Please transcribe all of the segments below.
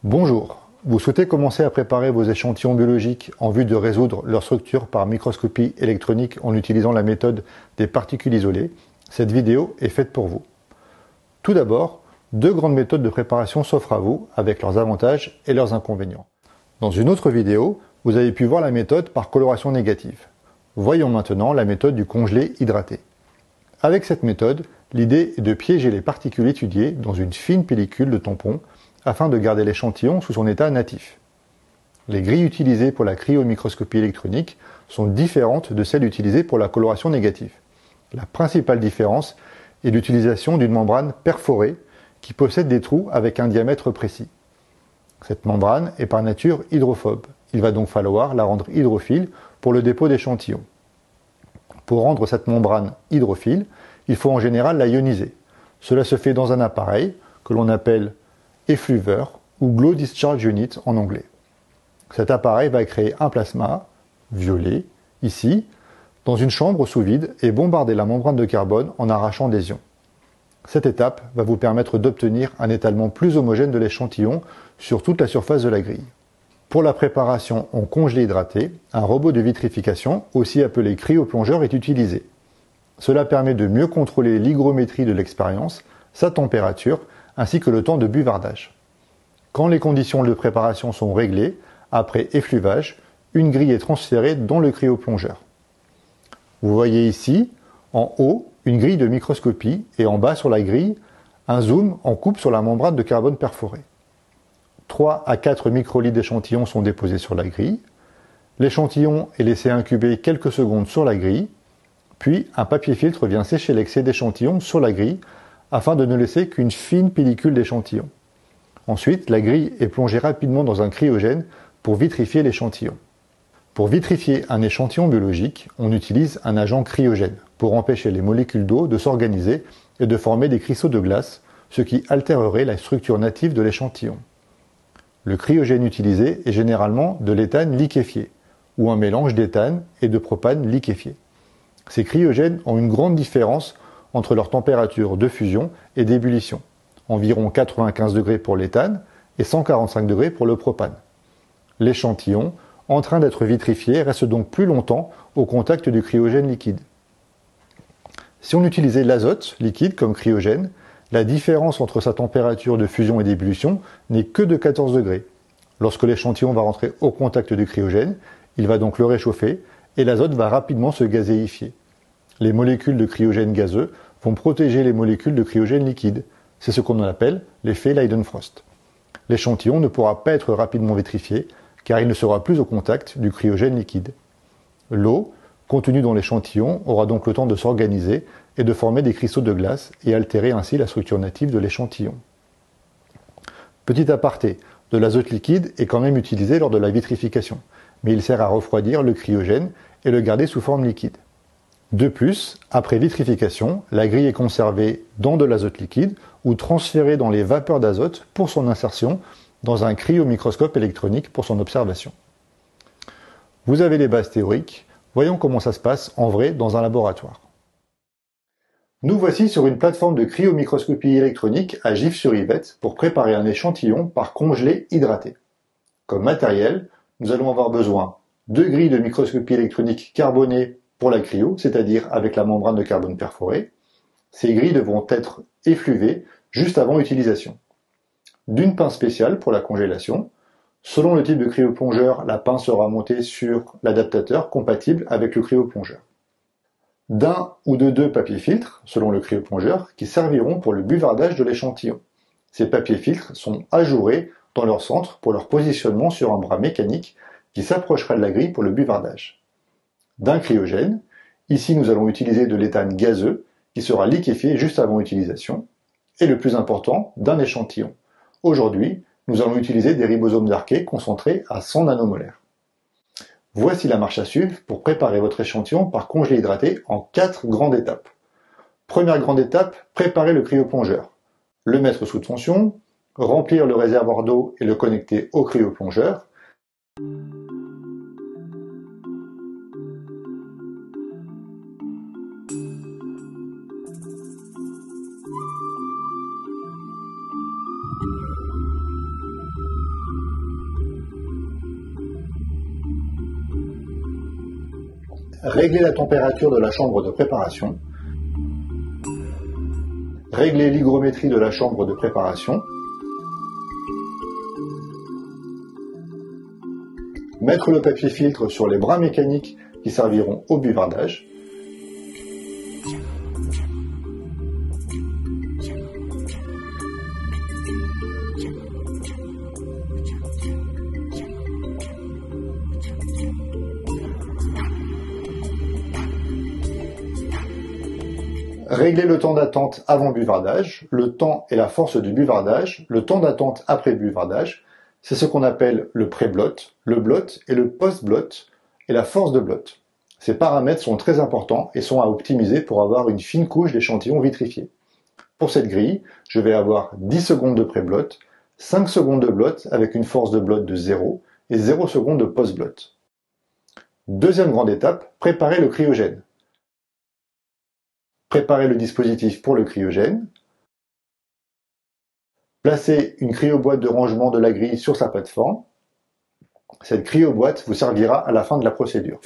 Bonjour, vous souhaitez commencer à préparer vos échantillons biologiques en vue de résoudre leur structure par microscopie électronique en utilisant la méthode des particules isolées. Cette vidéo est faite pour vous. Tout d'abord, deux grandes méthodes de préparation s'offrent à vous avec leurs avantages et leurs inconvénients. Dans une autre vidéo, vous avez pu voir la méthode par coloration négative. Voyons maintenant la méthode du congelé hydraté. Avec cette méthode, l'idée est de piéger les particules étudiées dans une fine pellicule de tampon afin de garder l'échantillon sous son état natif. Les grilles utilisées pour la cryomicroscopie électronique sont différentes de celles utilisées pour la coloration négative. La principale différence est l'utilisation d'une membrane perforée qui possède des trous avec un diamètre précis. Cette membrane est par nature hydrophobe. Il va donc falloir la rendre hydrophile pour le dépôt d'échantillons. Pour rendre cette membrane hydrophile, il faut en général la ioniser. Cela se fait dans un appareil que l'on appelle effluveur ou glow discharge unit en anglais. Cet appareil va créer un plasma, violet, ici, dans une chambre sous vide et bombarder la membrane de carbone en arrachant des ions. Cette étape va vous permettre d'obtenir un étalement plus homogène de l'échantillon sur toute la surface de la grille. Pour la préparation en congelé hydraté, un robot de vitrification, aussi appelé cryoplongeur, est utilisé. Cela permet de mieux contrôler l'hygrométrie de l'expérience, sa température, ainsi que le temps de buvardage. Quand les conditions de préparation sont réglées, après effluvage, une grille est transférée dans le cryoplongeur. Vous voyez ici, en haut, une grille de microscopie et en bas sur la grille, un zoom en coupe sur la membrane de carbone perforée. 3 à 4 microlitres d'échantillons sont déposés sur la grille. L'échantillon est laissé incuber quelques secondes sur la grille, puis un papier filtre vient sécher l'excès d'échantillons sur la grille afin de ne laisser qu'une fine pellicule d'échantillons. Ensuite, la grille est plongée rapidement dans un cryogène pour vitrifier l'échantillon. Pour vitrifier un échantillon biologique, on utilise un agent cryogène pour empêcher les molécules d'eau de s'organiser et de former des cristaux de glace, ce qui altérerait la structure native de l'échantillon. Le cryogène utilisé est généralement de l'éthane liquéfié, ou un mélange d'éthane et de propane liquéfié. Ces cryogènes ont une grande différence entre leur température de fusion et d'ébullition, environ 95 degrés pour l'éthane et 145 degrés pour le propane. L'échantillon, en train d'être vitrifié, reste donc plus longtemps au contact du cryogène liquide. Si on utilisait l'azote liquide comme cryogène, la différence entre sa température de fusion et d'ébullition n'est que de 14 degrés. Lorsque l'échantillon va rentrer au contact du cryogène, il va donc le réchauffer et l'azote va rapidement se gazéifier. Les molécules de cryogène gazeux vont protéger les molécules de cryogène liquide. C'est ce qu'on appelle l'effet Leidenfrost. L'échantillon ne pourra pas être rapidement vitrifié car il ne sera plus au contact du cryogène liquide. L'eau contenue dans l'échantillon aura donc le temps de s'organiser et de former des cristaux de glace et altérer ainsi la structure native de l'échantillon. Petit aparté, de l'azote liquide est quand même utilisé lors de la vitrification, mais il sert à refroidir le cryogène et le garder sous forme liquide. De plus, après vitrification, la grille est conservée dans de l'azote liquide ou transférée dans les vapeurs d'azote pour son insertion dans un cryomicroscope électronique pour son observation. Vous avez les bases théoriques, voyons comment ça se passe en vrai dans un laboratoire. Nous voici sur une plateforme de cryomicroscopie électronique à Gif-sur-Yvette pour préparer un échantillon par congelé hydraté. Comme matériel, nous allons avoir besoin de grilles de microscopie électronique carbonées pour la cryo, c'est-à-dire avec la membrane de carbone perforée. Ces grilles devront être effluvées juste avant utilisation. D'une pince spéciale pour la congélation. Selon le type de cryoplongeur, la pince sera montée sur l'adaptateur compatible avec le cryoplongeur. D'un ou de deux papiers filtres, selon le cryoplongeur, qui serviront pour le buvardage de l'échantillon. Ces papiers filtres sont ajourés dans leur centre pour leur positionnement sur un bras mécanique qui s'approchera de la grille pour le buvardage. D'un cryogène, ici nous allons utiliser de l'éthane gazeux qui sera liquéfié juste avant utilisation, et le plus important, d'un échantillon. Aujourd'hui, nous allons utiliser des ribosomes d'Arché concentrés à 100 nanomolaires. Voici la marche à suivre pour préparer votre échantillon par congelé hydraté en 4 grandes étapes. Première grande étape, préparer le cryoplongeur. Le mettre sous tension, remplir le réservoir d'eau et le connecter au cryoplongeur. Réglez la température de la chambre de préparation. Réglez l'hygrométrie de la chambre de préparation. Mettre le papier filtre sur les bras mécaniques qui serviront au buvardage. Régler le temps d'attente avant buvardage, le temps et la force du buvardage, le temps d'attente après buvardage, c'est ce qu'on appelle le pré-blot, le blot et le post-blot, et la force de blot. Ces paramètres sont très importants et sont à optimiser pour avoir une fine couche d'échantillons vitrifiés. Pour cette grille, je vais avoir 10 secondes de pré-blot, 5 secondes de blot avec une force de blot de 0 et 0 secondes de post-blot. Deuxième grande étape, préparer le cryogène. Préparer le dispositif pour le cryogène. Placez une cryoboîte de rangement de la grille sur sa plateforme. Cette cryoboîte vous servira à la fin de la procédure.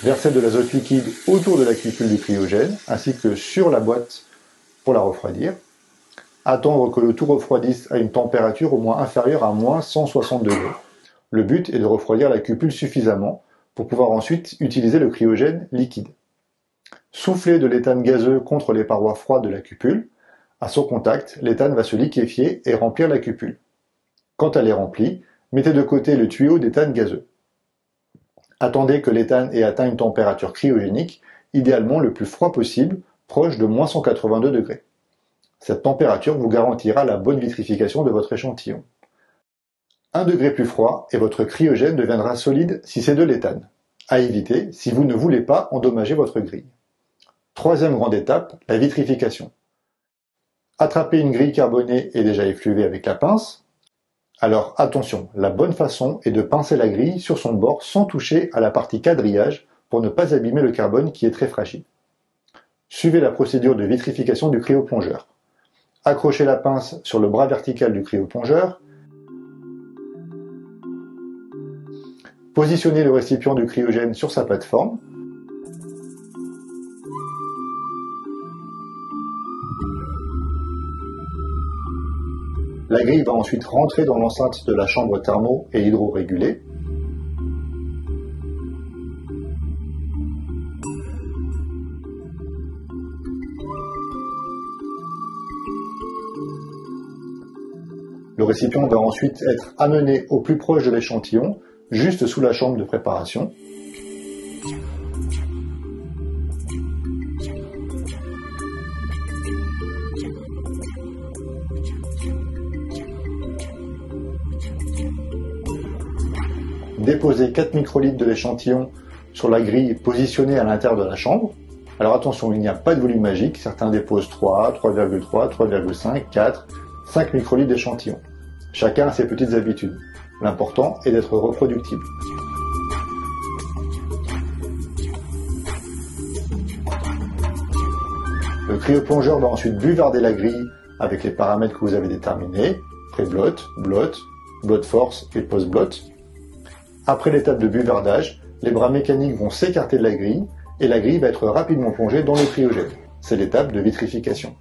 Versez de l'azote liquide autour de la cupule du cryogène, ainsi que sur la boîte pour la refroidir. Attendre que le tout refroidisse à une température au moins inférieure à moins 160 degrés. Le but est de refroidir la cupule suffisamment pour pouvoir ensuite utiliser le cryogène liquide. Soufflez de l'éthane gazeux contre les parois froides de la cupule. À son contact, l'éthane va se liquéfier et remplir la cupule. Quand elle est remplie, mettez de côté le tuyau d'éthane gazeux. Attendez que l'éthane ait atteint une température cryogénique, idéalement le plus froid possible, proche de moins 182 degrés. Cette température vous garantira la bonne vitrification de votre échantillon. 1 degré plus froid et votre cryogène deviendra solide si c'est de l'éthane. À éviter si vous ne voulez pas endommager votre grille. Troisième grande étape, la vitrification. Attrapez une grille carbonée et déjà effluvée avec la pince. Alors attention, la bonne façon est de pincer la grille sur son bord sans toucher à la partie quadrillage pour ne pas abîmer le carbone qui est très fragile. Suivez la procédure de vitrification du cryoplongeur. Accrochez la pince sur le bras vertical du cryoplongeur. Positionnez le récipient du cryogène sur sa plateforme. La grille va ensuite rentrer dans l'enceinte de la chambre thermo et hydro-régulée. Le récipient va ensuite être amené au plus proche de l'échantillon, juste sous la chambre de préparation. Déposez 4 microlitres de l'échantillon sur la grille positionnée à l'intérieur de la chambre. Alors attention, il n'y a pas de volume magique, certains déposent 3, 3,3, 3,5, 4, 5 microlitres d'échantillon. Chacun a ses petites habitudes. L'important est d'être reproductible. Le cryoplongeur va ensuite buvarder la grille avec les paramètres que vous avez déterminés, pré-blot, blot, blot force et post-blot. Après l'étape de buvardage, les bras mécaniques vont s'écarter de la grille et la grille va être rapidement plongée dans le cryogène. C'est l'étape de vitrification.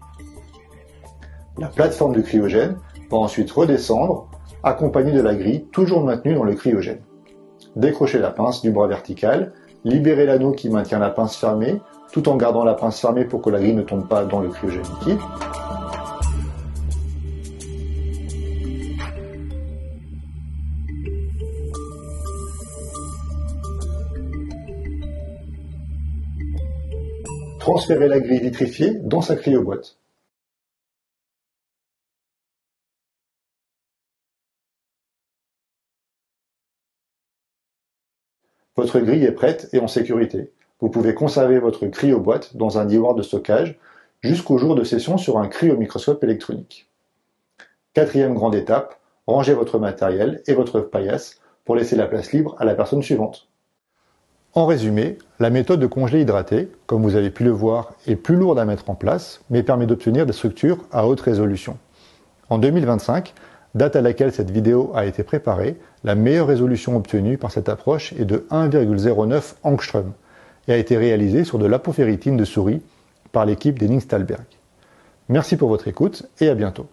La plateforme du cryogène va ensuite redescendre, accompagnée de la grille, toujours maintenue dans le cryogène. Décrochez la pince du bras vertical, libérez l'anneau qui maintient la pince fermée, tout en gardant la pince fermée pour que la grille ne tombe pas dans le cryogène liquide. Transférez la grille vitrifiée dans sa cryoboîte. Votre grille est prête et en sécurité. Vous pouvez conserver votre cryoboîte dans un tiroir de stockage jusqu'au jour de session sur un cryomicroscope électronique. Quatrième grande étape, rangez votre matériel et votre paillasse pour laisser la place libre à la personne suivante. En résumé, la méthode de congelé hydraté, comme vous avez pu le voir, est plus lourde à mettre en place, mais permet d'obtenir des structures à haute résolution. En 2025, date à laquelle cette vidéo a été préparée, la meilleure résolution obtenue par cette approche est de 1,09 angstrom. et a été réalisé sur de l'apoféritine de souris par l'équipe d'Henning Stallberg. Merci pour votre écoute et à bientôt.